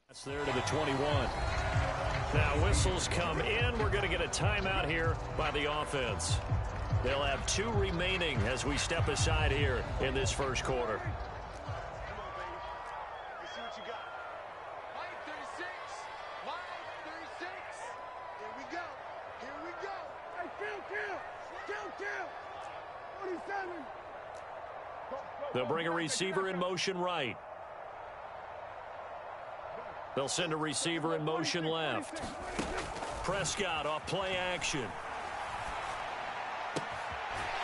That's there to the 21. Now whistles come in. We're going to get a timeout here by the offense. They'll have 2 remaining as we step aside here in this first quarter. They'll bring a receiver in motion right. They'll send a receiver in motion left. Prescott off play action.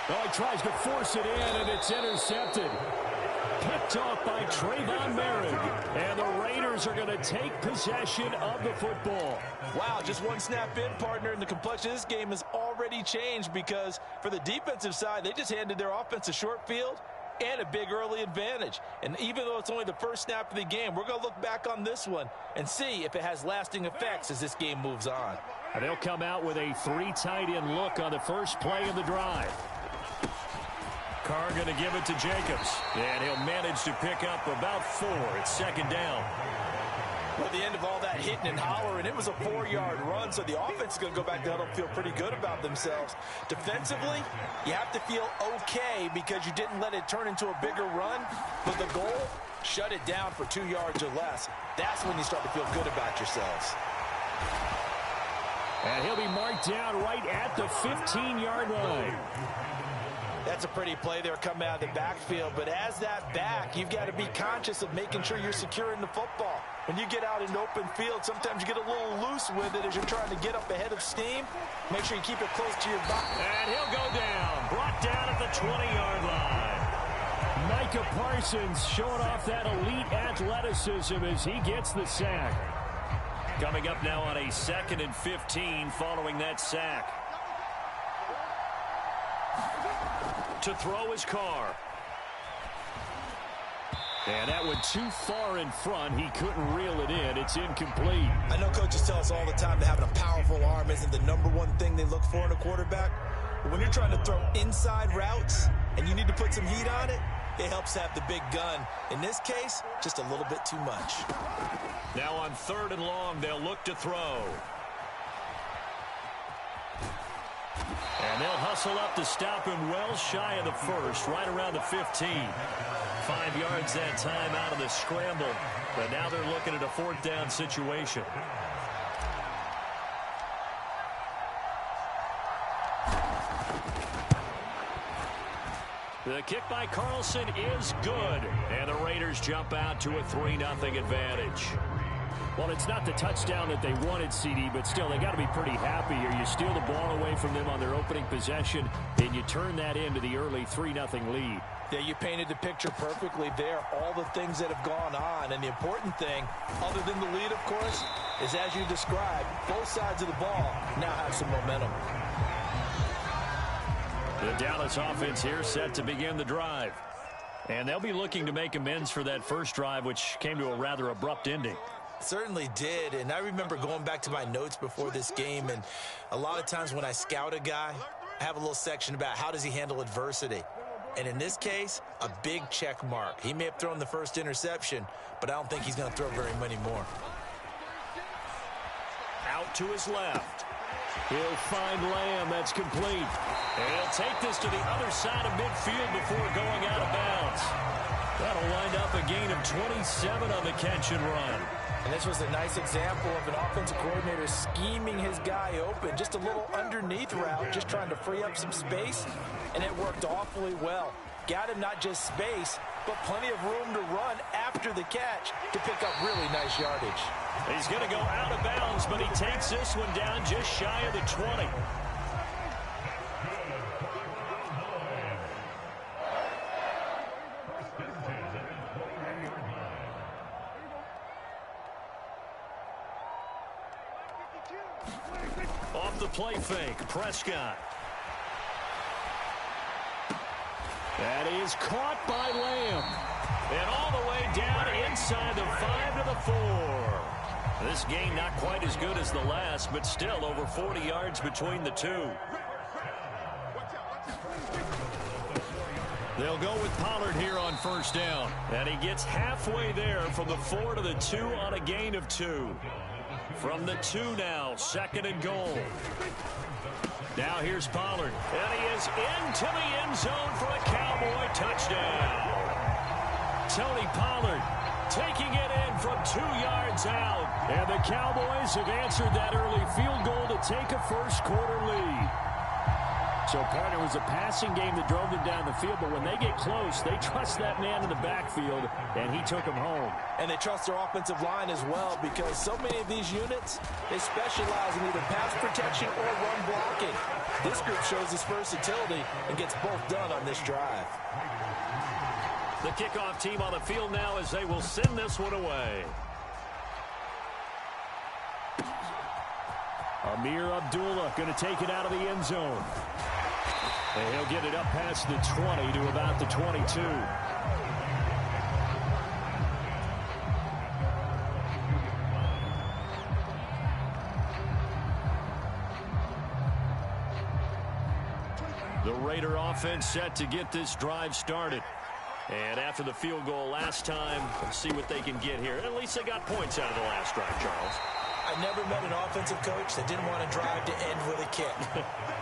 Oh, he tries to force it in, and it's intercepted. Picked off by Trayvon Merrick. And the Raiders are going to take possession of the football. Wow, just one snap in, partner, and the complexion of this game has already changed because for the defensive side, they just handed their offense a short field and a big early advantage. And even though it's only the first snap of the game, we're going to look back on this one and see if it has lasting effects as this game moves on. And they'll come out with a 3 tight end look on the first play of the drive. Carr going to give it to Jacobs. And he'll manage to pick up about 4. It's second down. At the end of all that hitting and hollering, it was a 4-yard run, so the offense is going to go back down and feel pretty good about themselves. Defensively, you have to feel okay because you didn't let it turn into a bigger run, but the goal, shut it down for 2 yards or less. That's when you start to feel good about yourselves. And he'll be marked down right at the 15-yard line. That's a pretty play there coming out of the backfield, but as that back, you've got to be conscious of making sure you're securing the football. When you get out in open field, sometimes you get a little loose with it as you're trying to get up ahead of steam. Make sure you keep it close to your body. And he'll go down, brought down at the 20-yard line. Micah Parsons showing off that elite athleticism as he gets the sack. Coming up now on a 2nd and 15 following that sack. To throw his Carr. And that went too far in front. He couldn't reel it in. It's incomplete. I know coaches tell us all the time that having a powerful arm isn't the #1 thing they look for in a quarterback. But when you're trying to throw inside routes and you need to put some heat on it, it helps have the big gun. In this case, just a little bit too much. Now on 3rd and long, they'll look to throw. And they'll hustle up to stop him well shy of the 1st, right around the 15. 5 yards that time out of the scramble. But now they're looking at a 4th down situation. The kick by Carlson is good. And the Raiders jump out to a 3-0 advantage. Well, it's not the touchdown that they wanted, CD, but still, they got to be pretty happy here. You steal the ball away from them on their opening possession, and you turn that into the early 3-0 lead. Yeah, you painted the picture perfectly there, all the things that have gone on. And the important thing, other than the lead, of course, is as you described, both sides of the ball now have some momentum. The Dallas offense here set to begin the drive. And they'll be looking to make amends for that first drive, which came to a rather abrupt ending. Certainly did, and I remember going back to my notes before this game, and a lot of times when I scout a guy, I have a little section about how does he handle adversity. And in this case, a big check mark. He may have thrown the first interception, but I don't think he's going to throw very many more. Out to his left. He'll find Lamb. That's complete. And he'll take this to the other side of midfield before going out of bounds. That'll wind up a gain of 27 on the catch and run. And this was a nice example of an offensive coordinator scheming his guy open. Just a little underneath route, just trying to free up some space, and it worked awfully well. Got him not just space, but plenty of room to run after the catch to pick up really nice yardage. He's going to go out of bounds, but he takes this one down just shy of the 20. Off the play fake, Prescott. That is caught by Lamb. And all the way down inside the 5 to the 4. This game not quite as good as the last, but still over 40 yards between the two. They'll go with Pollard here on first down. And he gets halfway there from the 4 to the 2 on a gain of 2. From the 2 now, 2nd and goal. Now here's Pollard. And he is into the end zone for a Cowboy touchdown. Tony Pollard taking it in from 2 yards out. And the Cowboys have answered that early field goal to take a first quarter lead. So, partner, it was a passing game that drove them down the field, but when they get close, they trust that man in the backfield, and he took them home. And they trust their offensive line as well, because so many of these units, they specialize in either pass protection or run blocking. This group shows its versatility and gets both done on this drive. The kickoff team on the field now as they will send this one away. Amir Abdullah going to take it out of the end zone. And he'll get it up past the 20 to about the 22. The Raider offense set to get this drive started. And after the field goal last time, let's see what they can get here. At least they got points out of the last drive, Charles. I never met an offensive coach that didn't want to drive to end with a kick.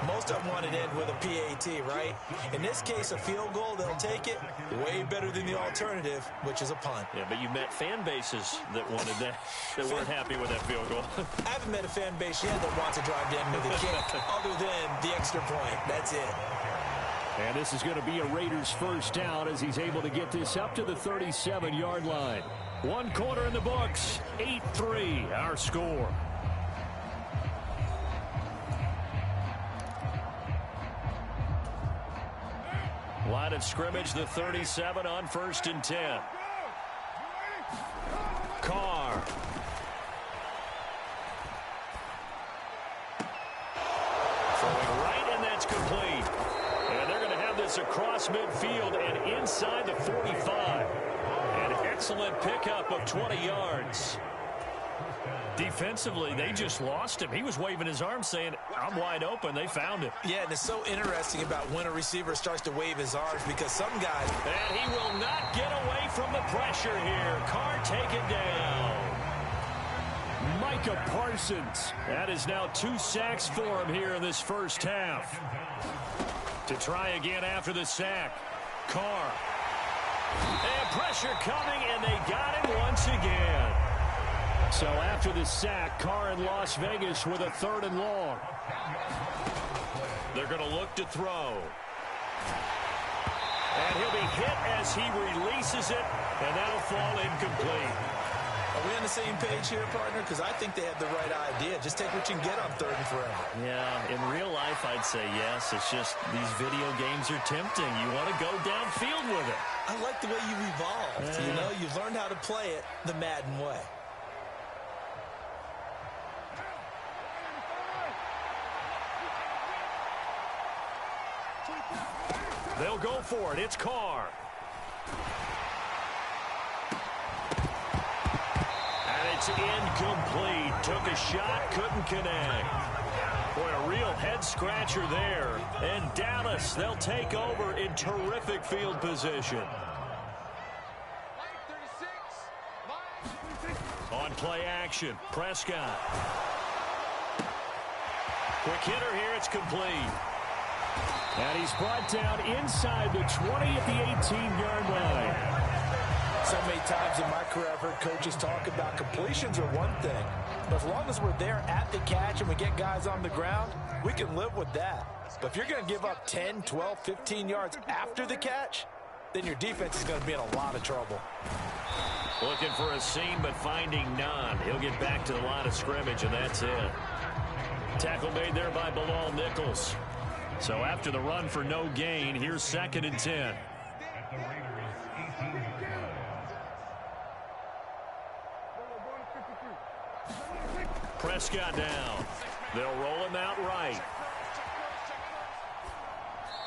Most of them wanted to end with a PAT, right? In this case, a field goal, they'll take it. Way better than the alternative, which is a punt. Yeah, but you met fan bases that wanted that, that weren't happy with that field goal. I haven't met a fan base yet that wants to drive to end with a kick, other than the extra point. That's it. And this is going to be a Raiders first down as he's able to get this up to the 37-yard line. 1 quarter in the books, 8-3 our score. Line of scrimmage, the 37 on 1st and 10. Carr. Throwing right, and that's complete. And they're going to have this across midfield and inside the 45. An excellent pickup of 20 yards. Defensively, they just lost him. He was waving his arms saying, I'm wide open. They found him. Yeah, and it's so interesting about when a receiver starts to wave his arms, because some guys... And he will not get away from the pressure here. Carr taken down. Micah Parsons. That is now 2 sacks for him here in this first half. To try again after the sack. Carr. And pressure coming, and they got him once again. So after the sack, Carr in Las Vegas with a 3rd and long. They're going to look to throw. And he'll be hit as he releases it, and that'll fall incomplete. Are we on the same page here, partner? Because I think they have the right idea. Just take what you can get on 3rd and forever. Yeah, in real life, I'd say yes. It's just these video games are tempting. You want to go downfield with it. I like the way you've evolved. You know, you've learned how to play it the Madden way. They'll go for it. It's Carr. And it's incomplete. Took a shot, couldn't connect. Boy, a real head-scratcher there. And Dallas, they'll take over in terrific field position. On play action, Prescott. Quick hitter here, it's complete. And he's brought down inside the 20 at the 18-yard line. So many times in my career, I've heard coaches talk about completions are one thing. But as long as we're there at the catch and we get guys on the ground, we can live with that. But if you're going to give up 10, 12, 15 yards after the catch, then your defense is going to be in a lot of trouble. Looking for a seam, but finding none. He'll get back to the line of scrimmage, and that's it. Tackle made there by Bilal Nichols. So after the run for no gain, here's 2nd and 10. Prescott down. They'll roll him out right.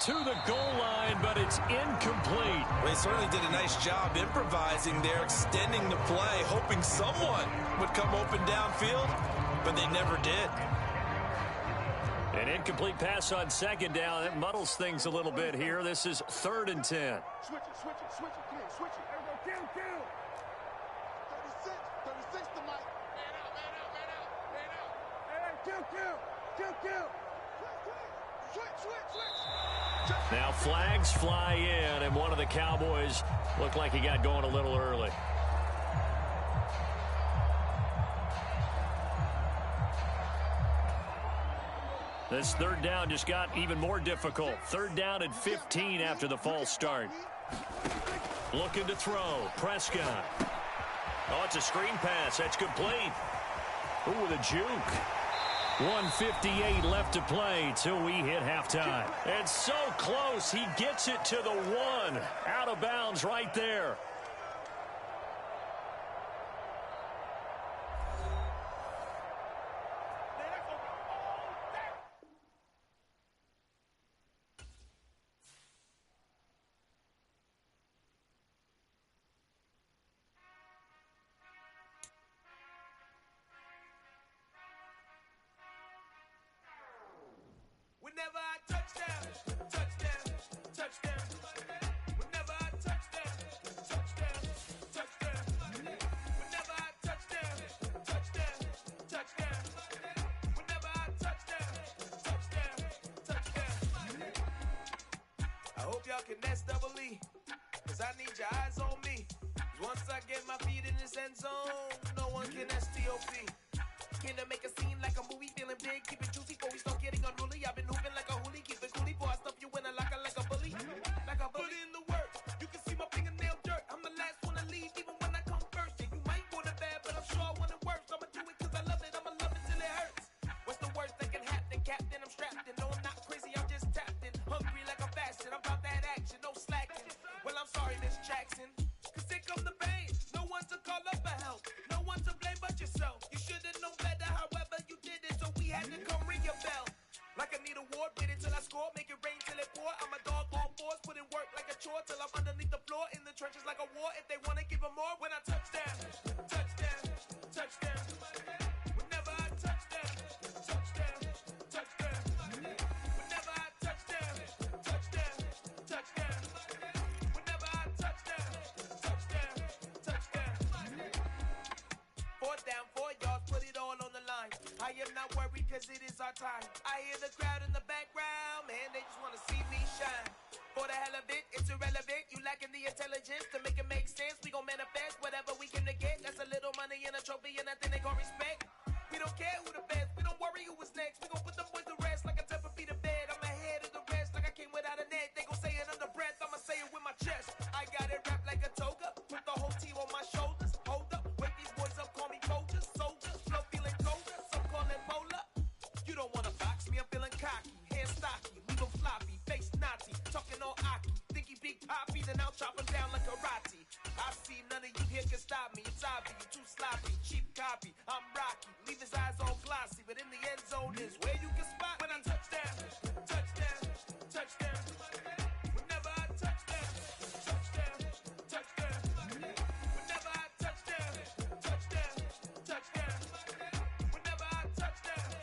To the goal line, but it's incomplete. Well, they certainly did a nice job improvising there, extending the play, hoping someone would come open downfield, but they never did. An incomplete pass on second down. That muddles things a little bit here. This is 3rd and 10. Switch it. Come here, switch it. Everybody, kill. 36 to Mike. Man out. Hey, kill. Switch. Now flags fly in, and one of the Cowboys looked like he got going a little early. This 3rd down just got even more difficult. 3rd down and 15 after the false start. Looking to throw. Prescott. Oh, it's a screen pass. That's complete. Ooh, with a juke. 1:58 left to play till we hit halftime. And so close. He gets it to the 1. Out of bounds right there. Whenever I touchdown. Whenever I touchdown. Whenever I touchdown. Whenever I touchdown. I hope y'all can nest double E, cause I need your eyes on me. Once I get my feet in this end zone, no one can STOP. Came to make a scene like a movie, feeling big, keep it juicy before we start getting unruly. I've been hooping like a hoolie, keep it coolie before I stuff you in a locker like a bully. Like a bully in the work, you can see my fingernail dirt. I'm the last one to leave, even when I come first. Yeah, you might want it bad, but I'm sure I want it worse. I'ma do it cause I love it, I'ma love it till it hurts. What's the worst that can happen, Captain? I'm strapped in, no I'm not crazy, I'm just tapped in. Hungry like I'm fasting, I'm about that action, no slacking. Well, I'm sorry, Miss Jackson, cause here come the pain. No one to call up for help, no one to blame but yourself. You should've known better, however you did it, so we had to come ring your bell. Like I need a award, wait until I score, make it rain till it pour. I'm a dog on fours, put in work like a chore till I'm underneath the floor, in the trenches like a war. If they wanna give them more, when I touchdown. Whenever I touchdown. Whenever I touchdown. Whenever I touchdown. 4th down, 4 yards, put it all on the line. I am not worried cause it is our time. I hear the crowd in the background, man, they just wanna see me shine. For the hell of it, it's irrelevant. You lacking the intelligence to make it make sense. We gon' manifest whatever we came to get. That's a little money and a trophy and nothing they gon' respect. We don't care who the best, we don't worry who was next. We gon' put the boys to rest like a Tempur-Pedic bed. I'm ahead of the rest like I came without a net. They gon' say it under breath, I'ma say it with my chest. I got it wrapped like a toga, put the whole team on my shoulders. Hold up, wake these boys up, call me soldiers. Flow feeling colder, some call it polar. You don't wanna box me, I'm feeling cocky. Hands stocky, leave them floppy, face Nazi. Talking all Aki, think he big poppy, then I'll chop him down like karate. I see none of you here can stop me. It's obvious, you too sloppy, cheap copy. I'm Rocky, leave his eyes all glossy, but in the end zone is where you can spot when I touchdown. Whenever I touchdown. Whenever I touchdown. Whenever I touchdown.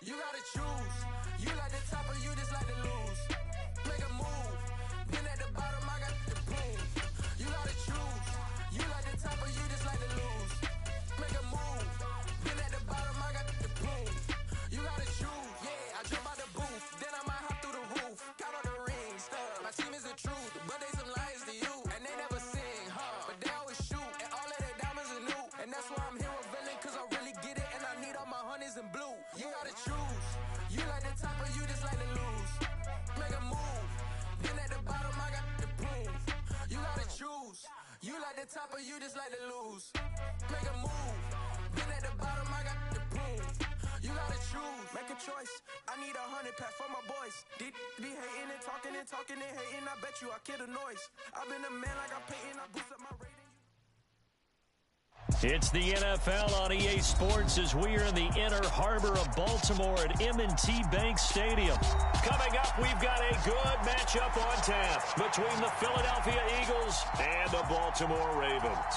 You gotta choose. You like the top or you just like to lose. Make a move. Been at the bottom, I got the boom. You gotta choose. You like the top or you just like to lose. Make a move. Been at the bottom, I got the boom. You gotta choose. Yeah, I jump out the booth. Then I might hop through the roof. Count on the rings. My team is the truth, but they some liars to you. And they never sing, but they always shoot. And all of their diamonds are new. And that's why I'm here with villain, cause I really get it. And I need all my honeys in blue. You gotta choose. You like the top or you just like to lose. Make a move. Been at the bottom, I got the boom. You gotta choose. You like the top or you just like to lose. Make a move. Been at the bottom, I got the boom. You gotta choose. Make a choice. I need 100 pack for my boys. Be hating and talking and hating. I bet you I kill the noise. I've been a man like I'm Peyton. I boost up my rating. It's the NFL on EA Sports as we are in the inner harbor of Baltimore at M&T Bank Stadium. Coming up, we've got a good matchup on tap between the Philadelphia Eagles and the Baltimore Ravens.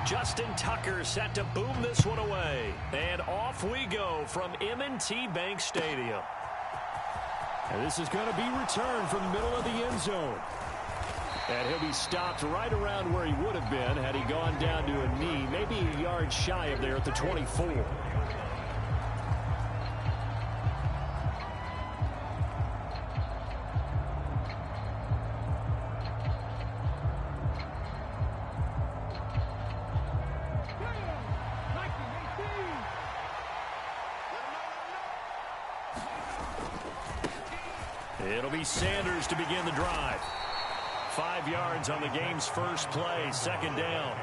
Justin Tucker set to boom this one away. And off we go from M&T Bank Stadium. And this is going to be returned from the middle of the end zone. And he'll be stopped right around where he would have been had he gone down to a knee, maybe a yard shy of there at the 24. It'll be Sanders to begin the drive. 5 yards on the game's first play, second down.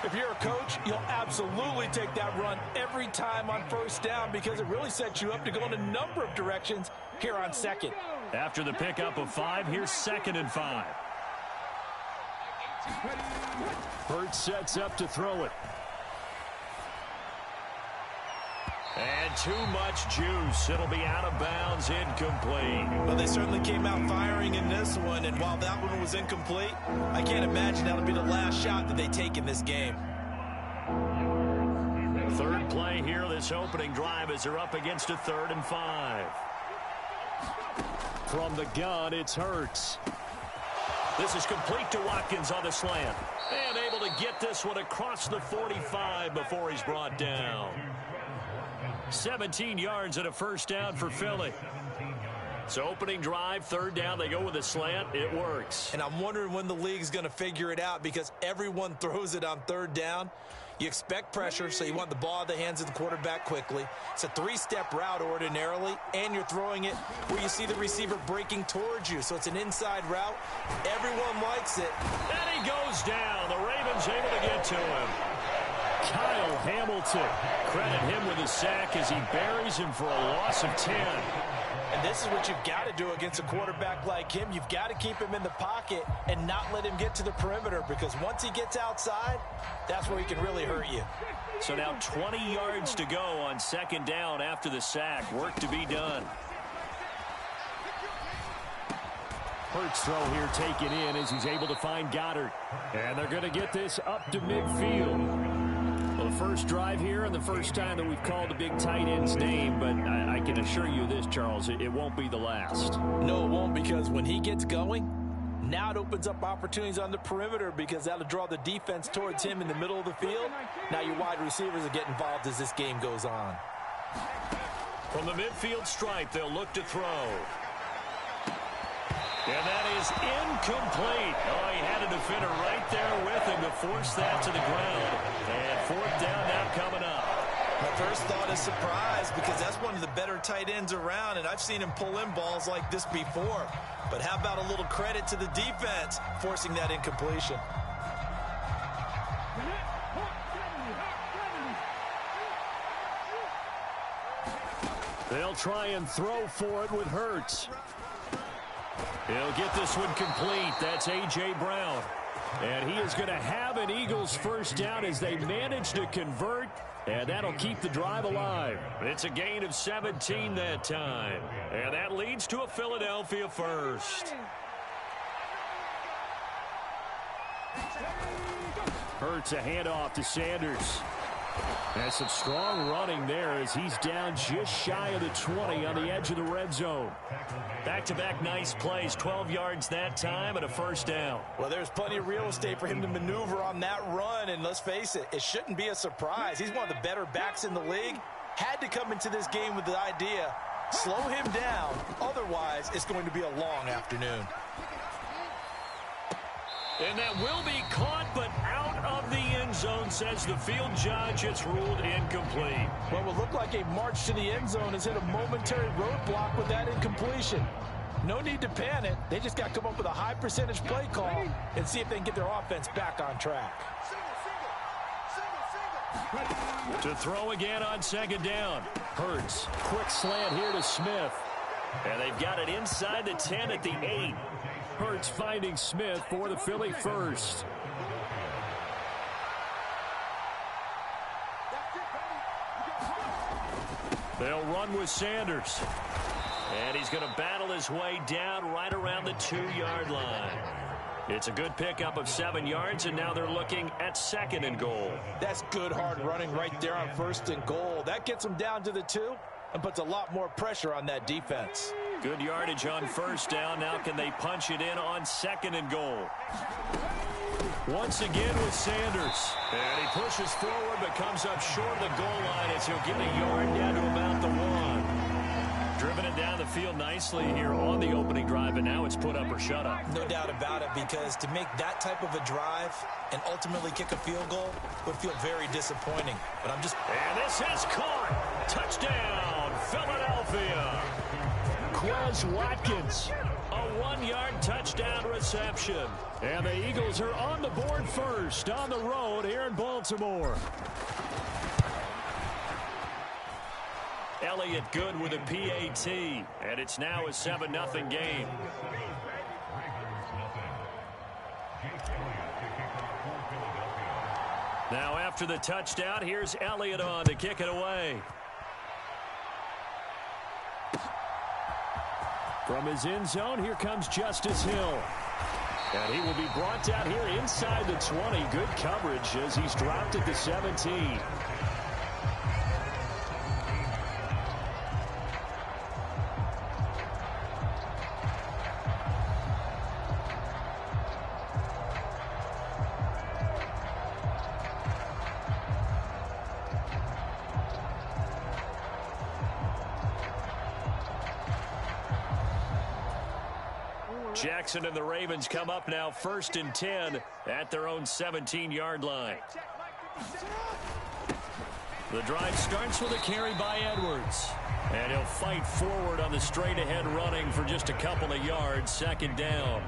If you're a coach, you'll absolutely take that run every time on first down because it really sets you up to go in a number of directions here on second. After the pickup of 5, here's 2nd and 5. Hurts sets up to throw it. And too much juice. It'll be out of bounds, incomplete. Well, they certainly came out firing in this one, and while that one was incomplete, I can't imagine that'll be the last shot that they take in this game. Third play here, this opening drive as they're up against a 3rd and 5. From the gun, it's Hurts. This is complete to Watkins on the slant. And able to get this one across the 45 before he's brought down. 17 yards and a first down for Philly. So opening drive, 3rd down, they go with a slant. It works. And I'm wondering when the league's going to figure it out because everyone throws it on 3rd down. You expect pressure, so you want the ball in the hands of the quarterback quickly. It's a 3-step route ordinarily, and you're throwing it where you see the receiver breaking towards you. So it's an inside route. Everyone likes it. And he goes down. The Ravens able to get to him. Kyle Hamilton. Credit him with a sack as he buries him for a loss of 10. And this is what you've got to do against a quarterback like him. You've got to keep him in the pocket and not let him get to the perimeter because once he gets outside, that's where he can really hurt you. So now 20 yards to go on 2nd down after the sack. Work to be done. Hurts throw here taken in as he's able to find Goddard. And they're going to get this up to midfield. Well, the first drive here and the first time that we've called a big tight end's name, but I can assure you this, Charles, it won't be the last. No, it won't, because when he gets going, now it opens up opportunities on the perimeter because that'll draw the defense towards him in the middle of the field. Now your wide receivers will get involved as this game goes on. From the midfield stripe, they'll look to throw. And that is incomplete. Oh, he had a defender right there with him to force that to the ground. And 4th down now coming up. My first thought is surprise because that's one of the better tight ends around, and I've seen him pull in balls like this before. But how about a little credit to the defense forcing that incompletion? They'll try and throw for it with Hurts. He'll get this one complete. That's A.J. Brown. And he is going to have an Eagles first down as they manage to convert, and that'll keep the drive alive. It's a gain of 17 that time. And that leads to a Philadelphia first. Hurts a handoff to Sanders. And some strong running there as he's down just shy of the 20 on the edge of the red zone. Back-to-back nice plays, 12 yards that time and a first down. Well, there's plenty of real estate for him to maneuver on that run, and let's face it, it shouldn't be a surprise. He's one of the better backs in the league. Had to come into this game with the idea, slow him down, otherwise it's going to be a long afternoon. And that will be caught, but out of the end zone, says the field judge. It's ruled incomplete. What will look like a march to the end zone has hit a momentary roadblock with that incompletion. No need to panic. They just got to come up with a high percentage play call and see if they can get their offense back on track. To throw again on 2nd down. Hurts. Quick slant here to Smith. And they've got it inside the 10 at the 8. Hurts finding Smith for the Philly first. They'll run with Sanders. And he's going to battle his way down right around the 2-yard line. It's a good pickup of 7 yards, and now they're looking at 2nd and goal. That's good hard running right there on 1st and goal. That gets them down to the 2 and puts a lot more pressure on that defense. Good yardage on 1st down. Now can they punch it in on 2nd and goal? Once again with Sanders. And he pushes forward but comes up short of the goal line as he'll get a yard down to about the 1. Driven it down the field nicely here on the opening drive, and now it's put up or shut up. No doubt about it, because to make that type of a drive and ultimately kick a field goal would feel very disappointing. But I'm just... And this is caught. Touchdown, Philadelphia. Quez Watkins. A 1-yard touchdown reception. And the Eagles are on the board first on the road here in Baltimore. Elliott good with a PAT, and it's now a 7-0 game. Now after the touchdown, here's Elliott on to kick it away. From his end zone, here comes Justice Hill. And he will be brought down here inside the 20. Good coverage as he's dropped at the 17. Jackson and the Ravens come up now 1st and 10 at their own 17-yard line. The drive starts with a carry by Edwards. And he'll fight forward on the straight-ahead running for just a couple of yards. 2nd down.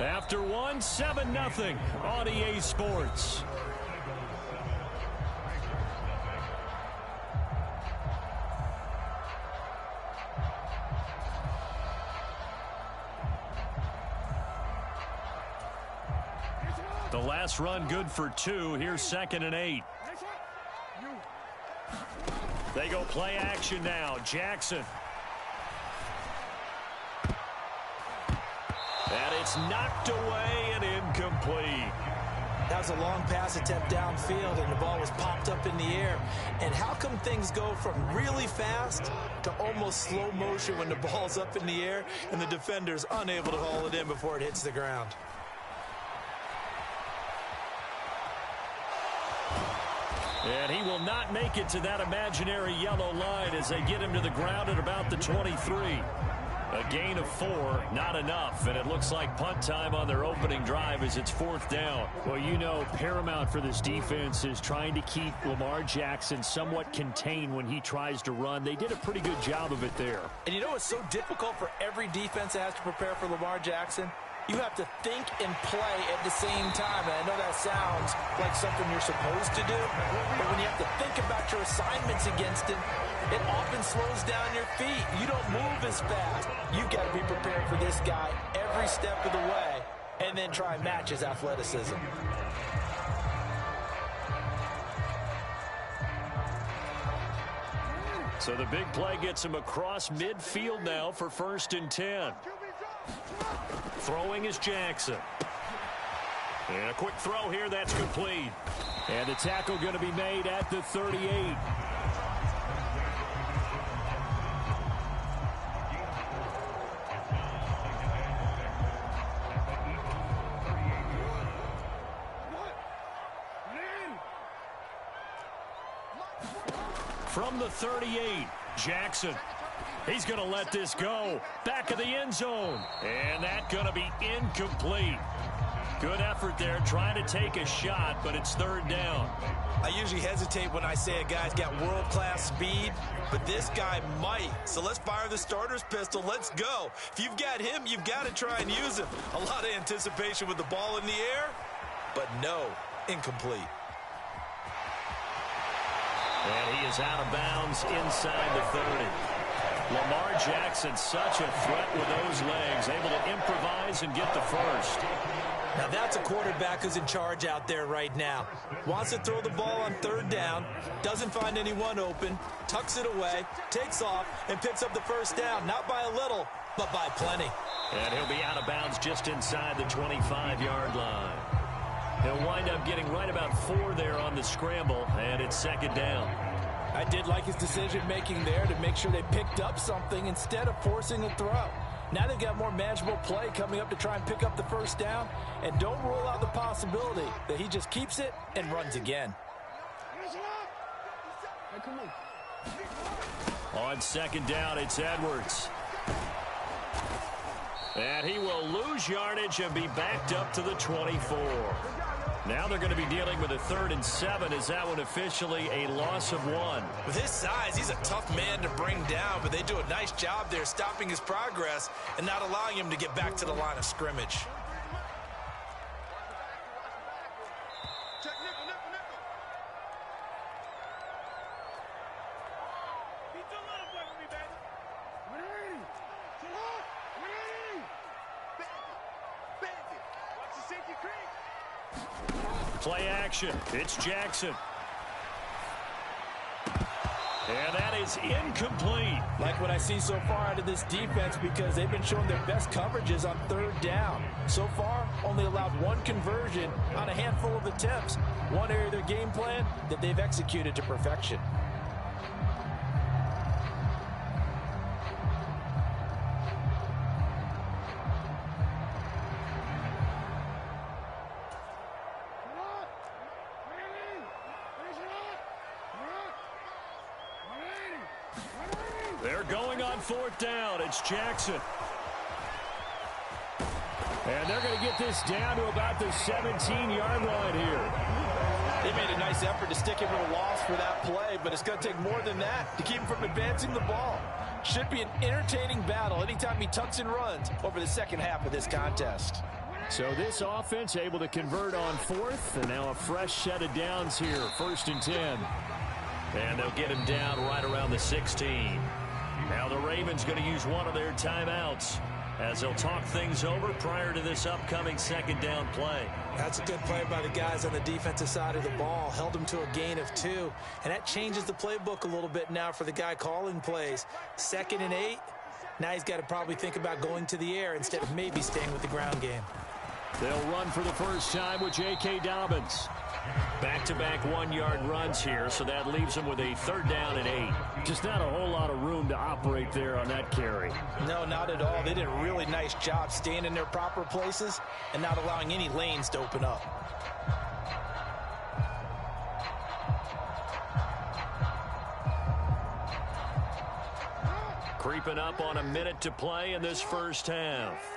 After 1, 7-0 on EA Sports. The last run good for 2. Here's 2nd and 8. They go play action now. Jackson. And it's knocked away and incomplete. That was a long pass attempt downfield, and the ball was popped up in the air. And how come things go from really fast to almost slow motion when the ball's up in the air and the defender's unable to haul it in before it hits the ground? And he will not make it to that imaginary yellow line as they get him to the ground at about the 23. A gain of 4, not enough, and it looks like punt time on their opening drive as it's 4th down. Well, you know, paramount for this defense is trying to keep Lamar Jackson somewhat contained when he tries to run. They did a pretty good job of it there. And you know it's so difficult for every defense that has to prepare for Lamar Jackson? You have to think and play at the same time. And I know that sounds like something you're supposed to do, but when you have to think about your assignments against him, it often slows down your feet. You don't move as fast. You've got to be prepared for this guy every step of the way and then try and match his athleticism. So the big play gets him across midfield now for 1st and 10. Throwing is Jackson. And a quick throw here, that's complete. And the tackle going to be made at the 38. From the 38, Jackson. He's going to let this go. Back of the end zone. And that's going to be incomplete. Good effort there, trying to take a shot, but it's 3rd down. I usually hesitate when I say a guy's got world-class speed, but this guy might. So let's fire the starter's pistol. Let's go. If you've got him, you've got to try and use him. A lot of anticipation with the ball in the air, but no, incomplete. And he is out of bounds inside the 30. Lamar Jackson, such a threat with those legs, able to improvise and get the first. Now that's a quarterback who's in charge out there right now. Wants to throw the ball on third down, doesn't find anyone open, tucks it away, takes off, and picks up the first down. Not by a little, but by plenty. And he'll be out of bounds just inside the 25-yard line. He'll wind up getting right about 4 there on the scramble, and it's second down. I did like his decision-making there to make sure they picked up something instead of forcing a throw. Now they've got more manageable play coming up to try and pick up the first down, and don't rule out the possibility that he just keeps it and runs again. On second down, it's Edwards. And he will lose yardage and be backed up to the 24. Now they're going to be dealing with a 3rd and 7. Is that one officially a loss of 1? With his size, he's a tough man to bring down, but they do a nice job there stopping his progress and not allowing him to get back to the line of scrimmage. Play action. It's Jackson. And that is incomplete. Like what I see so far out of this defense, because they've been showing their best coverages on third down. So far, only allowed 1 conversion on a handful of attempts. One area of their game plan that they've executed to perfection. They're going on 4th down. It's Jackson. And they're going to get this down to about the 17-yard line here. They made a nice effort to stick him to the loss for that play, but it's going to take more than that to keep him from advancing the ball. Should be an entertaining battle anytime he tucks and runs over the second half of this contest. So this offense able to convert on 4th, and now a fresh set of downs here, 1st and 10. And they'll get him down right around the 16. Now the Ravens going to use one of their timeouts as they'll talk things over prior to this upcoming second down play. That's a good play by the guys on the defensive side of the ball. Held them to a gain of 2. And that changes the playbook a little bit now for the guy calling plays. 2nd and 8. Now he's got to probably think about going to the air instead of maybe staying with the ground game. They'll run for the first time with J.K. Dobbins. Back-to-back 1-yard runs here, so that leaves them with a 3rd down and 8. Just not a whole lot of room to operate there on that carry. No, not at all. They did a really nice job staying in their proper places and not allowing any lanes to open up. Creeping up on a minute to play in this first half.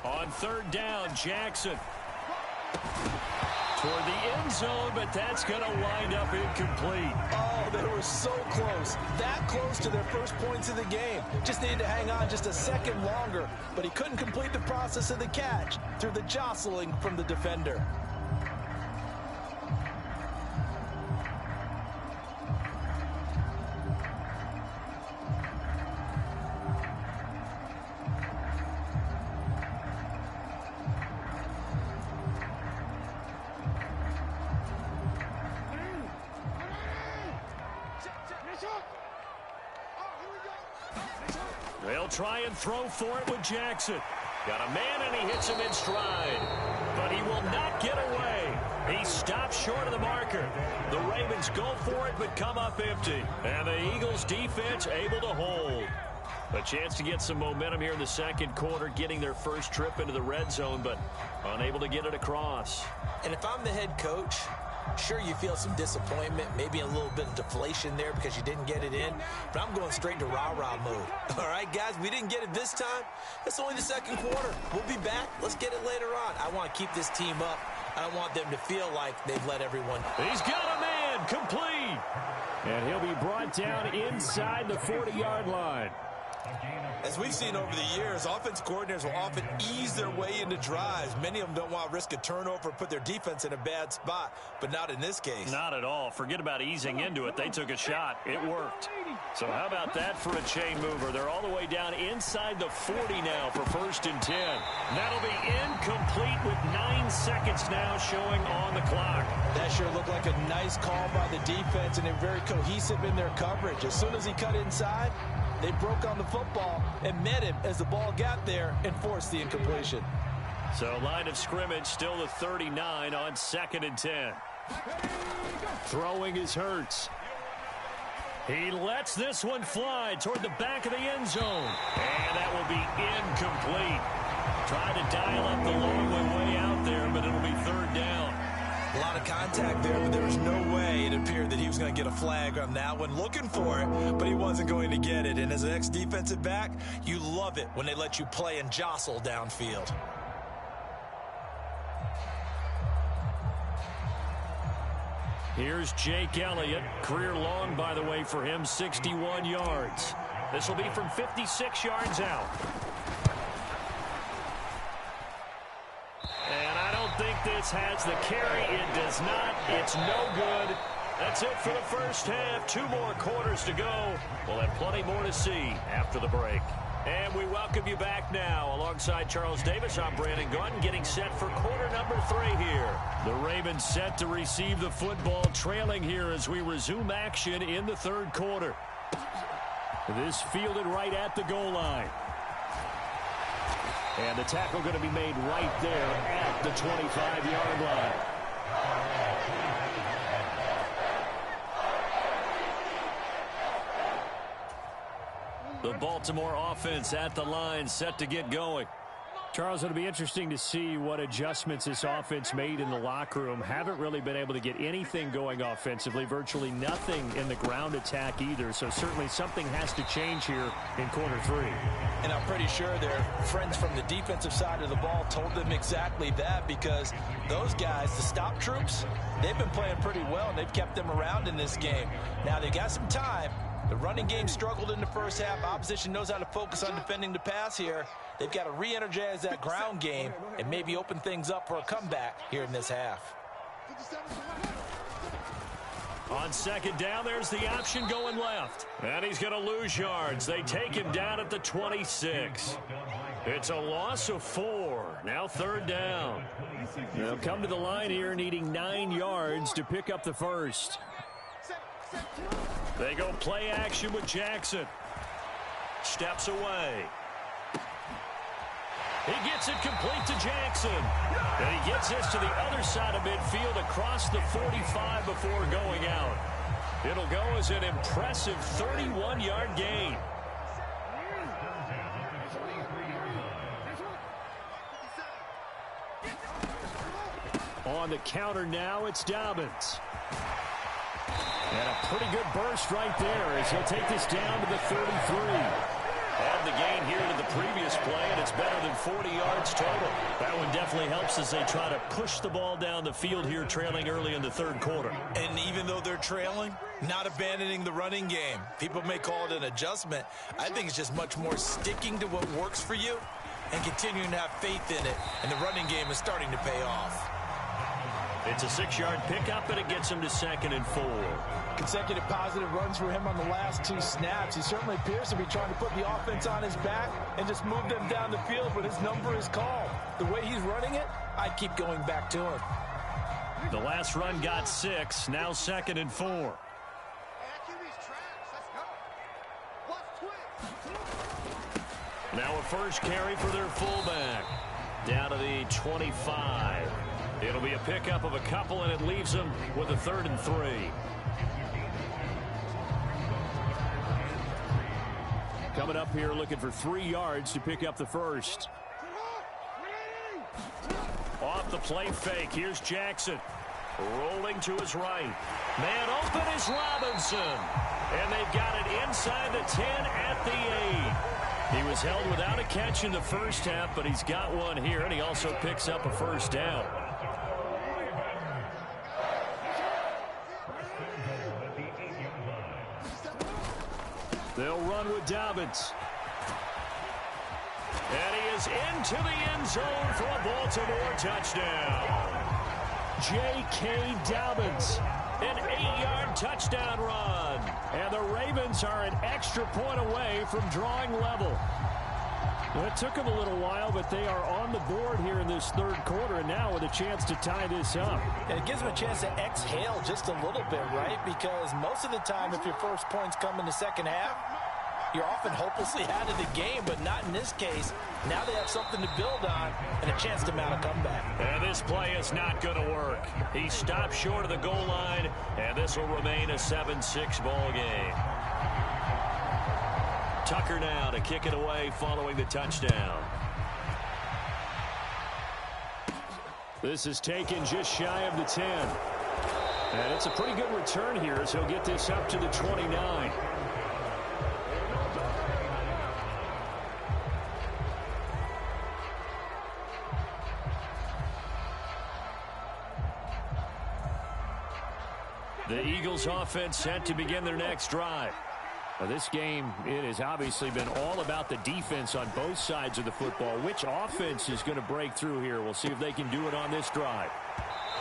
On 3rd down, Jackson. Toward the end zone, but that's going to wind up incomplete. Oh, they were so close. That close to their first points of the game. Just needed to hang on just a second longer, but he couldn't complete the process of the catch through the jostling from the defender. They'll try and throw for it with Jackson. Got a man, and he hits him in stride. But he will not get away. He stops short of the marker. The Ravens go for it, but come up empty. And the Eagles defense able to hold. A chance to get some momentum here in the second quarter, getting their first trip into the red zone, but unable to get it across. And if I'm the head coach, sure, you feel some disappointment, maybe a little bit of deflation there because you didn't get it in, but I'm going straight to rah-rah mode. All right, guys, we didn't get it this time. It's only the second quarter. We'll be back. Let's get it later on. I want to keep this team up. I don't want them to feel like they've let everyone. He's got a man, complete. And he'll be brought down inside the 40-yard line. As we've seen over the years, offense coordinators will often ease their way into drives. Many of them don't want to risk a turnover or put their defense in a bad spot, but not in this case. Not at all. Forget about easing into it. They took a shot. It worked. So how about that for a chain mover? They're all the way down inside the 40 now for 1st and 10. That'll be incomplete with 9 seconds now showing on the clock. That sure looked like a nice call by the defense, and they're very cohesive in their coverage. As soon as he cut inside, they broke on the football and met him as the ball got there and forced the incompletion. So line of scrimmage still the 39 on 2nd and 10. Throwing is Hurts. He lets this one fly toward the back of the end zone. And that will be incomplete. Tried to dial up the long way out there, but it'll be 3rd down. A lot of contact there, but there was no way it appeared that he was going to get a flag on that one. Looking for it, but he wasn't going to get it. And as an ex-defensive back, you love it when they let you play and jostle downfield. Here's Jake Elliott. Career long, by the way, for him, 61 yards. This will be from 56 yards out. And I don't think this has the carry. It does not. It's no good. That's it for the first half. 2 more quarters to go. We'll have plenty more to see after the break. And we welcome you back now. Alongside Charles Davis, I'm Brandon Gunn, getting set for quarter number 3 here. The Ravens set to receive the football, trailing here as we resume action in the 3rd quarter. This fielded right at the goal line. And the tackle going to be made right there at the 25-yard line. The Baltimore offense at the line, set to get going. Charles, it'll be interesting to see what adjustments this offense made in the locker room. Haven't really been able to get anything going offensively, virtually nothing in the ground attack either. So certainly something has to change here in quarter 3. And I'm pretty sure their friends from the defensive side of the ball told them exactly that, because those guys, the stop troops, they've been playing pretty well, and they've kept them around in this game. Now, they got some time. The running game struggled in the first half. Opposition knows how to focus on defending the pass here. They've got to re-energize that ground game and maybe open things up for a comeback here in this half. On 2nd down, there's the option going left. And he's going to lose yards. They take him down at the 26. It's a loss of 4. Now 3rd down. They'll come to the line here needing 9 yards to pick up the first. They go play action with Jackson. Steps away. He gets it complete to Jackson. And he gets this to the other side of midfield across the 45 before going out. It'll go as an impressive 31-yard gain. On the counter now, it's Dobbins. And a pretty good burst right there as he'll take this down to the 33. And the gain here to the previous play, and it's better than 40 yards total. That one definitely helps as they try to push the ball down the field here, trailing early in the 3rd quarter. And even though they're trailing, not abandoning the running game. People may call it an adjustment. I think it's just much more sticking to what works for you and continuing to have faith in it. And the running game is starting to pay off. It's a 6-yard pickup, and it gets him to 2nd and 4. Consecutive positive runs for him on the last 2 snaps. He certainly appears to be trying to put the offense on his back and just move them down the field when his number is called. The way he's running it, I'd keep going back to him. The last run got 6, now 2nd and 4. Now a first carry for their fullback. Down to the 25. It'll be a pickup of a couple, and it leaves them with a 3rd and 3. Coming up here looking for 3 yards to pick up the first. Off the play fake, here's Jackson. Rolling to his right. Man open is Robinson. And they've got it inside the 10 at the 8. He was held without a catch in the first half, but he's got one here, and he also picks up a first down. They'll run with Dobbins. And he is into the end zone for a Baltimore touchdown. J.K. Dobbins, an 8-yard touchdown run. And the Ravens are an extra point away from drawing level. Well, it took them a little while, but they are on the board here in this third quarter, and now with a chance to tie this up. And it gives them a chance to exhale just a little bit, right? Because most of the time, if your first points come in the second half, you're often hopelessly out of the game, but not in this case. Now they have something to build on and a chance to mount a comeback. And this play is not going to work. He stopped short of the goal line, and this will remain a 7-6 ball game. Tucker now to kick it away following the touchdown. This is taken just shy of the 10. And it's a pretty good return here as he'll get this up to the 29. The Eagles offense set to begin their next drive. Now this game, it has obviously been all about the defense on both sides of the football. Which offense is going to break through here? We'll see if they can do it on this drive.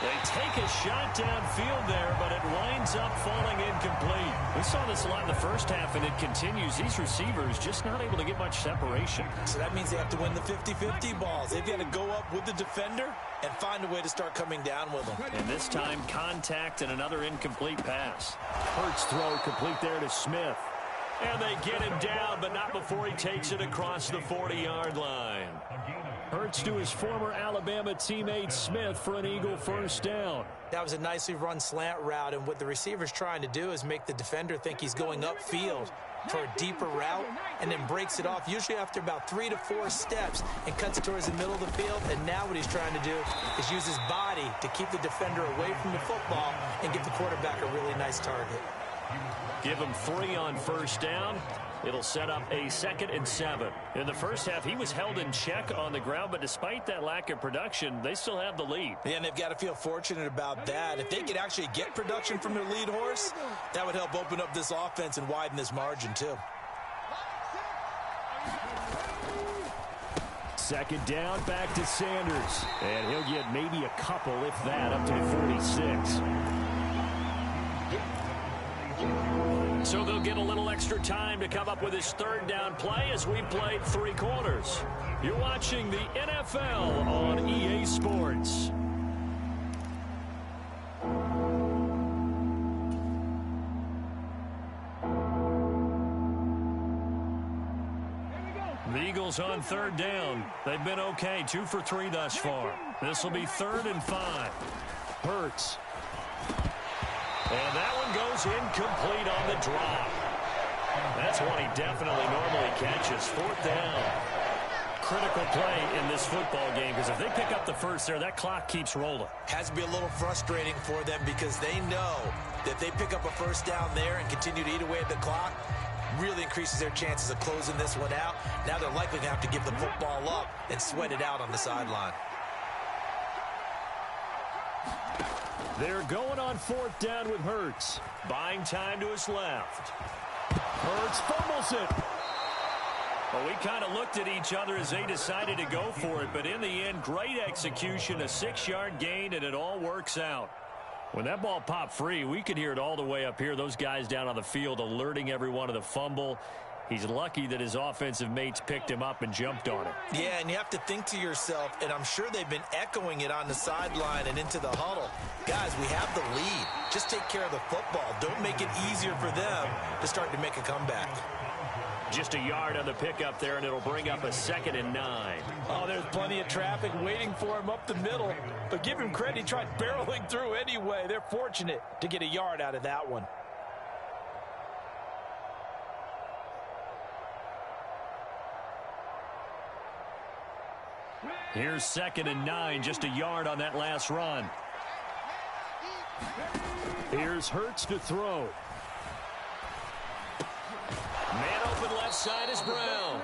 They take a shot downfield there, but it winds up falling incomplete. We saw this a lot in the first half, and it continues. These receivers just not able to get much separation. So that means they have to win the 50-50 balls. They've got to go up with the defender and find a way to start coming down with them. And this time, contact and another incomplete pass. Hurts throw complete there to Smith. And they get him down, but not before he takes it across the 40-yard line. Hurts to his former Alabama teammate Smith for an Eagle first down. That was a nicely run slant route, and what the receiver's trying to do is make the defender think he's going upfield for a deeper route, and then breaks it off, usually after about 3 to 4 steps, and cuts towards the middle of the field. And now what he's trying to do is use his body to keep the defender away from the football and give the quarterback a really nice target. Give him 3 on first down. It'll set up a 2nd and 7. In the first half, he was held in check on the ground, but despite that lack of production, they still have the lead. Yeah, and they've got to feel fortunate about that. If they could actually get production from their lead horse, that would help open up this offense and widen this margin too. 2nd down, back to Sanders. And he'll get maybe a couple, if that, up to the 46. So they'll get a little extra time to come up with his 3rd down play as we played 3 quarters. You're watching the NFL on EA Sports. The Eagles on 3rd down. They've been okay, 2 for 3 thus far. This will be 3rd and 5. Hurts. And that one goes incomplete on the drop. That's one he definitely normally catches. 4th down. Critical play in this football game, because if they pick up the first there, that clock keeps rolling. Has to be a little frustrating for them because they know that if they pick up a first down there and continue to eat away at the clock, really increases their chances of closing this one out. Now they're likely to have to give the football up and sweat it out on the sideline. They're going on 4th down with Hurts. Buying time to his left. Hurts fumbles it. Well, we kind of looked at each other as they decided to go for it, but in the end, great execution, a 6-yard gain, and it all works out. When that ball popped free, we could hear it all the way up here. Those guys down on the field alerting everyone of the fumble. He's lucky that his offensive mates picked him up and jumped on it. Yeah, and you have to think to yourself, and I'm sure they've been echoing it on the sideline and into the huddle. Guys, we have the lead. Just take care of the football. Don't make it easier for them to start to make a comeback. Just a yard on the pickup there, and it'll bring up a 2nd and 9. Oh, there's plenty of traffic waiting for him up the middle. But give him credit, he tried barreling through anyway. They're fortunate to get a yard out of that one. Here's 2nd and 9, just a yard on that last run. Here's Hurts to throw. Man open left side is Brown.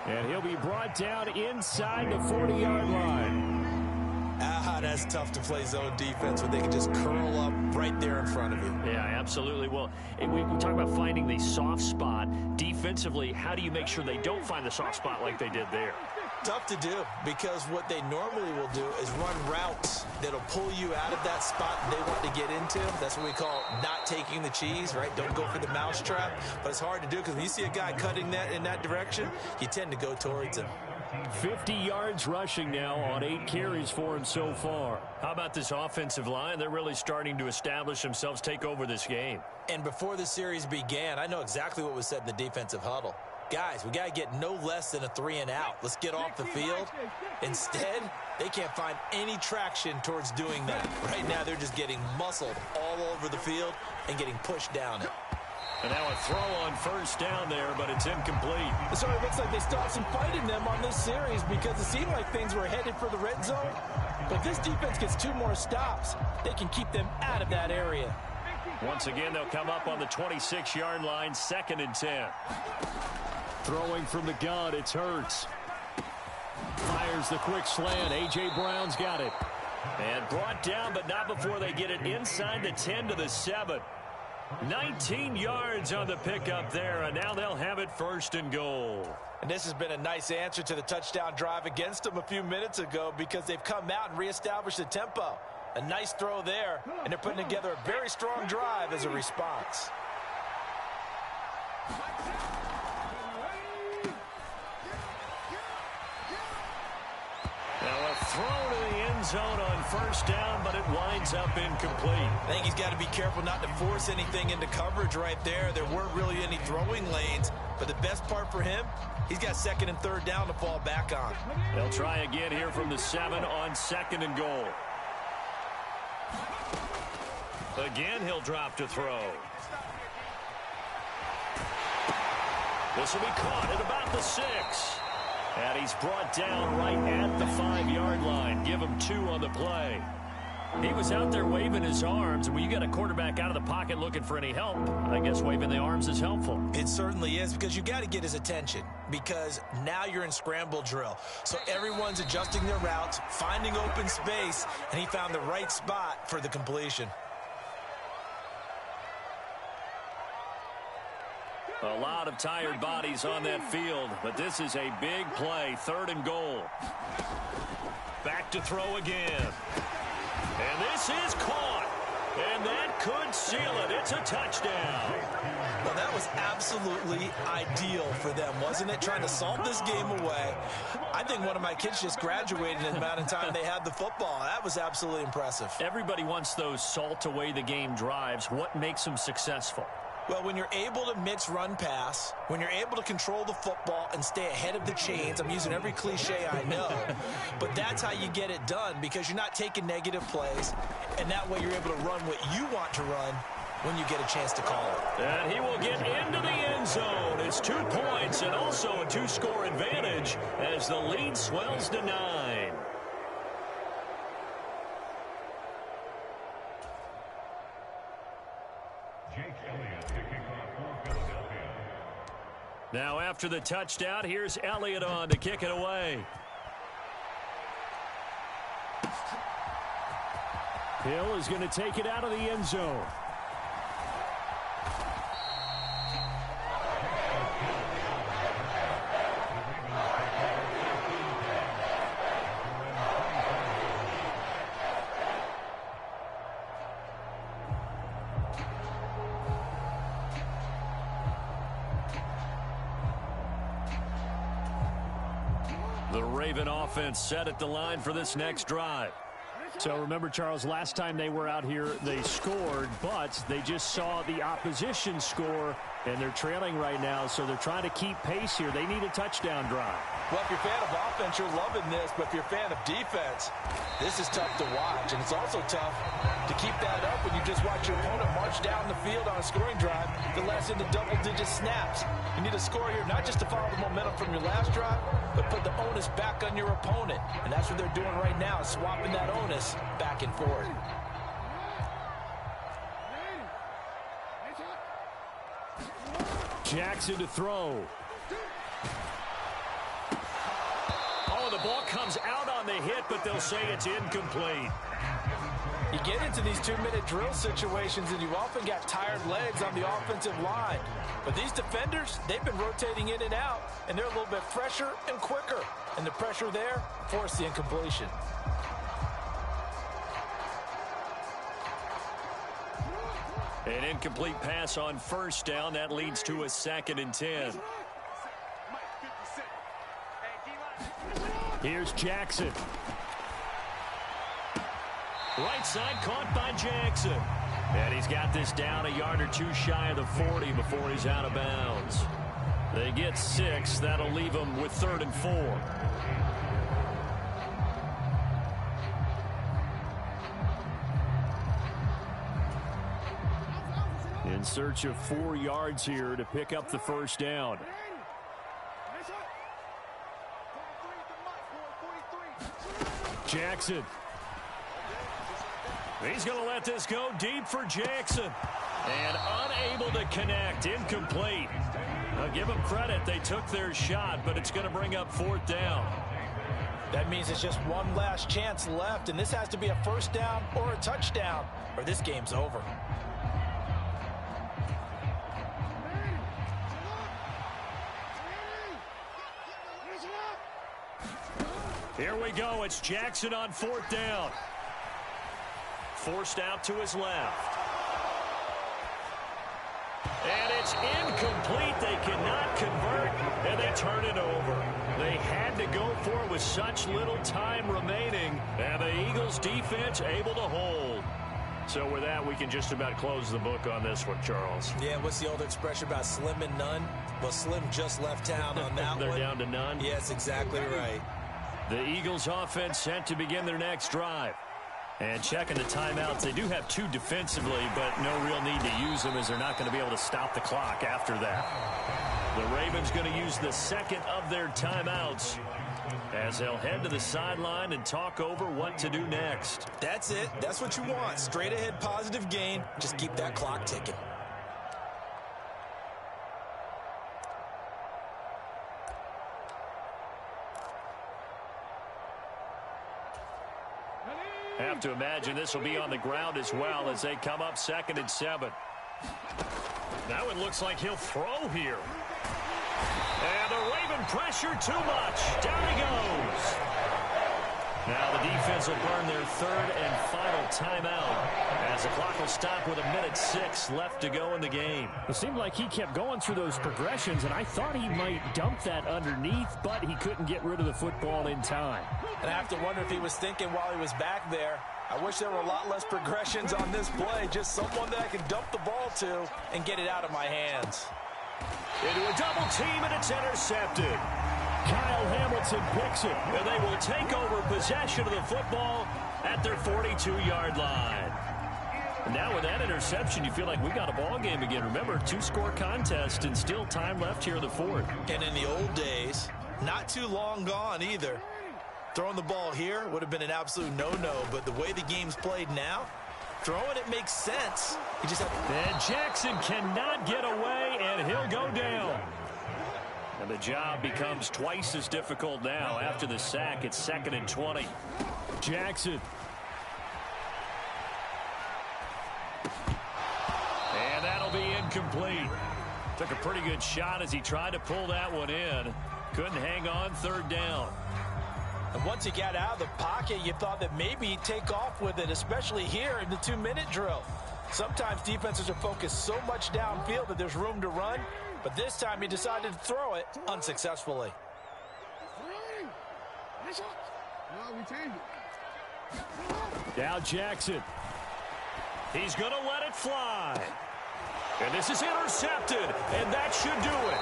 And he'll be brought down inside the 40-yard line. Ah, that's tough to play zone defense when they can just curl up right there in front of you. Yeah, absolutely. Well, we talk about finding the soft spot. Defensively, how do you make sure they don't find the soft spot like they did there? Tough to do, because what they normally will do is run routes that'll pull you out of that spot they want to get into. That's what we call not taking the cheese, right? Don't go for the mousetrap. But it's hard to do because when you see a guy cutting that in that direction, you tend to go towards him. 50 yards rushing now on 8 carries for him so far. How about this offensive line? They're really starting to establish themselves, take over this game. And before the series began, I know exactly what was said in the defensive huddle. Guys, we got to get no less than a 3-and-out. Let's get off the field. Instead, they can't find any traction towards doing that. Right now, they're just getting muscled all over the field and getting pushed down it. And now a throw on first down there, but it's incomplete. So it looks like they still have some fight in them on this series because it seemed like things were headed for the red zone. But if this defense gets 2 more stops, they can keep them out of that area. Once again, they'll come up on the 26-yard line, 2nd and 10. Throwing from the gun, it's Hurts. Fires the quick slant. A.J. Brown's got it. And brought down, but not before they get it inside the 10 to the 7. 19 yards on the pickup there, and now they'll have it 1st and goal. And this has been a nice answer to the touchdown drive against them a few minutes ago because they've come out and reestablished the tempo. A nice throw there, and they're putting together a very strong drive as a response. Now a throw to the end zone on first down, but it winds up incomplete. I think he's got to be careful not to force anything into coverage right there. There weren't really any throwing lanes, but the best part for him, he's got 2nd and 3rd down to fall back on. They'll try again here from the 7 on 2nd and goal. Again, he'll drop to throw. This will be caught at about the 6. And he's brought down right at the 5-yard line. Give him 2 on the play. He was out there waving his arms, and when you got a quarterback out of the pocket looking for any help, I guess waving the arms is helpful. It certainly is, because you got to get his attention, because now you're in scramble drill. So everyone's adjusting their routes, finding open space, and he found the right spot for the completion. A lot of tired bodies on that field, but this is a big play, 3rd and goal. Back to throw again. And this is caught. And that could seal it. It's a touchdown. Well, that was absolutely ideal for them, wasn't it? Trying to salt this game away. I think one of my kids just graduated in the amount of time they had the football. That was absolutely impressive. Everybody wants those salt away the game drives. What makes them successful? Well, when you're able to mix run-pass, when you're able to control the football and stay ahead of the chains, I'm using every cliche I know, but that's how you get it done, because you're not taking negative plays, and that way you're able to run what you want to run when you get a chance to call it. And he will get into the end zone. It's 2 points and also a 2-score advantage as the lead swells to 9. Now after the touchdown, here's Elliott on to kick it away. Hill is going to take it out of the end zone. The Raven offense set at the line for this next drive. So remember, Charles, last time they were out here, they scored, but they just saw the opposition score, and they're trailing right now, so they're trying to keep pace here. They need a touchdown drive. Well, if you're a fan of offense, you're loving this, but if you're a fan of defense, this is tough to watch, and it's also tough to keep that up when you just watch your opponent march down the field on a scoring drive that lasts into double-digit snaps. You need a score here, not just to follow the momentum from your last drive, but put the onus back on your opponent, and that's what they're doing right now, swapping that onus back and forth. Jackson to throw. Oh, the ball comes out on the hit, but they'll say it's incomplete. You get into these 2-minute drill situations, and you've often got tired legs on the offensive line. But these defenders, they've been rotating in and out, and they're a little bit fresher and quicker. And the pressure there forced the incompletion. An incomplete pass on first down. That leads to a 2nd and 10. Here's Jackson. Right side caught by Jackson. And he's got this down a yard or two shy of the 40 before he's out of bounds. They get 6. That'll leave them with 3rd and 4. In search of 4 yards here to pick up the first down. Jackson. He's going to let this go deep for Jackson. And unable to connect. Incomplete. I'll give them credit. They took their shot, but it's going to bring up 4th down. That means it's just one last chance left, and this has to be a first down or a touchdown, or this game's over. Here we go. It's Jackson on 4th down. Forced out to his left. And it's incomplete. They cannot convert, and they turn it over. They had to go for it with such little time remaining, and the Eagles defense able to hold. So with that, we can just about close the book on this one, Charles. Yeah, what's the old expression about slim and none? Well, Slim just left town on that They're one. down to none? Yes, exactly right. The Eagles offense set to begin their next drive. And checking the timeouts, they do have 2 defensively, but no real need to use them as they're not going to be able to stop the clock after that. The Ravens going to use the 2nd of their timeouts as they'll head to the sideline and talk over what to do next. That's it. That's what you want. Straight ahead positive gain. Just keep that clock ticking. Have to imagine this will be on the ground as well as they come up 2nd and 7. Now it looks like he'll throw here. And the Raven pressure too much. Down he goes. Now the defense will burn their 3rd and final timeout as the clock will stop with 1:06 left to go in the game. It seemed like he kept going through those progressions, and I thought he might dump that underneath, but he couldn't get rid of the football in time. And I have to wonder if he was thinking while he was back there, I wish there were a lot less progressions on this play. Just someone that I can dump the ball to and get it out of my hands. Into a double team, and it's intercepted. Kyle Hamilton picks it. And they will take over possession of the football at their 42-yard line. And now with that interception, you feel like we got a ball game again. Remember, 2-score contest and still time left here in the 4th. And in the old days, not too long gone either. Throwing the ball here would have been an absolute no-no, but the way the game's played now, throwing it makes sense. You just have And Jackson cannot get away, and he'll go down. And the job becomes twice as difficult now. After the sack, it's 2nd and 20. Jackson. And that'll be incomplete. Took a pretty good shot as he tried to pull that one in. Couldn't hang on. 3rd down. And once he got out of the pocket, you thought that maybe he'd take off with it, especially here in the 2-minute drill. Sometimes defenses are focused so much downfield that there's room to run, but this time he decided to throw it unsuccessfully. Now Jackson. He's going to let it fly. And this is intercepted, and that should do it.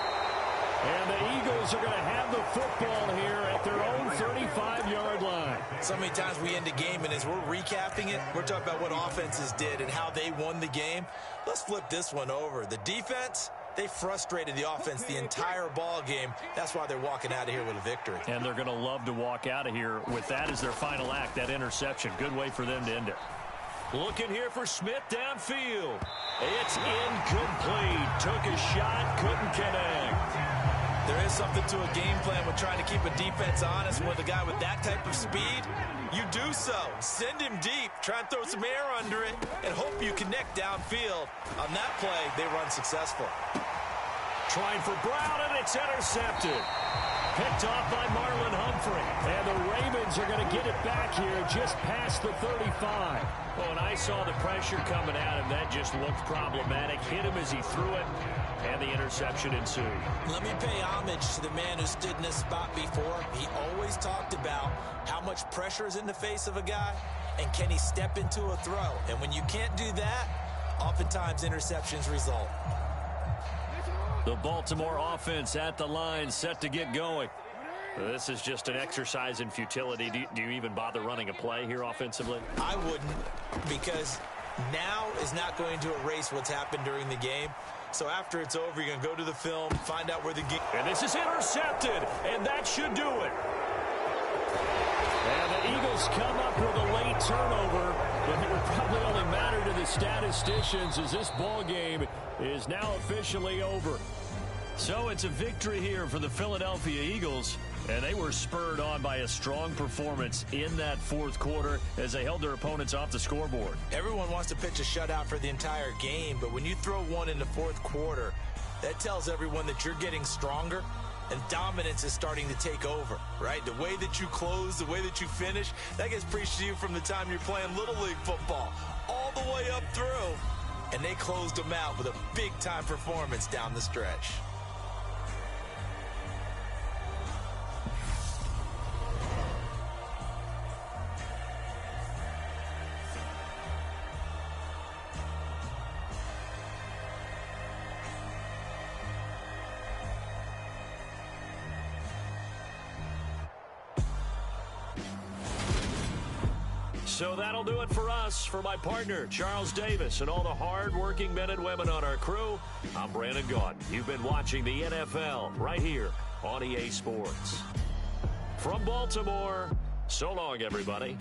And the Eagles are going to have the football here at their own 35-yard line. So many times we end a game, and as we're recapping it, we're talking about what offenses did and how they won the game. Let's flip this one over. The defense, they frustrated the offense the entire ball game. That's why they're walking out of here with a victory. And they're going to love to walk out of here with that as their final act, that interception. Good way for them to end it. Looking here for Smith downfield. It's incomplete. Took a shot, couldn't connect. There is something to a game plan with trying to keep a defense honest. With a guy with that type of speed, you do so. Send him deep, try and throw some air under it, and hope you connect downfield. On that play, they run successful. Trying for Brown, and it's intercepted. Picked off by Marlon Humphrey. And the Ravens are going to get it back here just past the 35. Oh, and I saw the pressure coming at him. That just looked problematic. Hit him as he threw it, and the interception ensued. Let me pay homage to the man who stood in this spot before. He always talked about how much pressure is in the face of a guy, and can he step into a throw. And when you can't do that, oftentimes interceptions result. The Baltimore offense at the line, set to get going. This is just an exercise in futility. Do you even bother running a play here offensively? I wouldn't, because now is not going to erase what's happened during the game. So after it's over, you're going to go to the film, find out where the game... And this is intercepted, and that should do it. And the Eagles come up with a late turnover, but it would probably only matter to the statisticians as this ball game is now officially over. So it's a victory here for the Philadelphia Eagles, and they were spurred on by a strong performance in that fourth quarter as they held their opponents off the scoreboard. Everyone wants to pitch a shutout for the entire game, but when you throw one in the fourth quarter, that tells everyone that you're getting stronger and dominance is starting to take over, right? The way that you close, the way that you finish, that gets preached to you from the time you're playing Little League football all the way up through, and they closed them out with a big-time performance down the stretch. So that'll do it for us. For my partner, Charles Davis, and all the hard-working men and women on our crew, I'm Brandon Gaudin. You've been watching the NFL right here on EA Sports. From Baltimore, so long, everybody.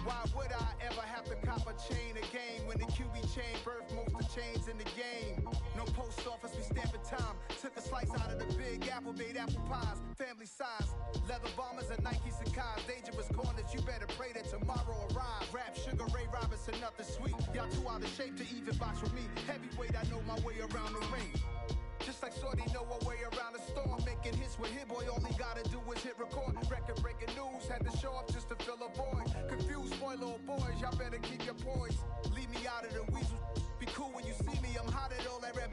Why would I ever have to cop a chain a game when the QB chain birthed most of the chains in the game? No post office, we stamping time. Took a slice out of the big apple, made apple pies, family size. Leather bombers and Nike Sakai's. Dangerous corners, you better pray that tomorrow arrives. Rap, Sugar Ray Robinson, nothing sweet. Y'all too out of shape to even box with me. Heavyweight, I know my way around the ring. Just like Shorty know her way around the storm. Making hits with Hit Boy, all he gotta do is hit record. Record-breaking news, had to show up just to fill a void. Confused, spoiled little boys, y'all better keep your poise. Leave me out of the weasel. Be cool when you see me, I'm hot at all that rap.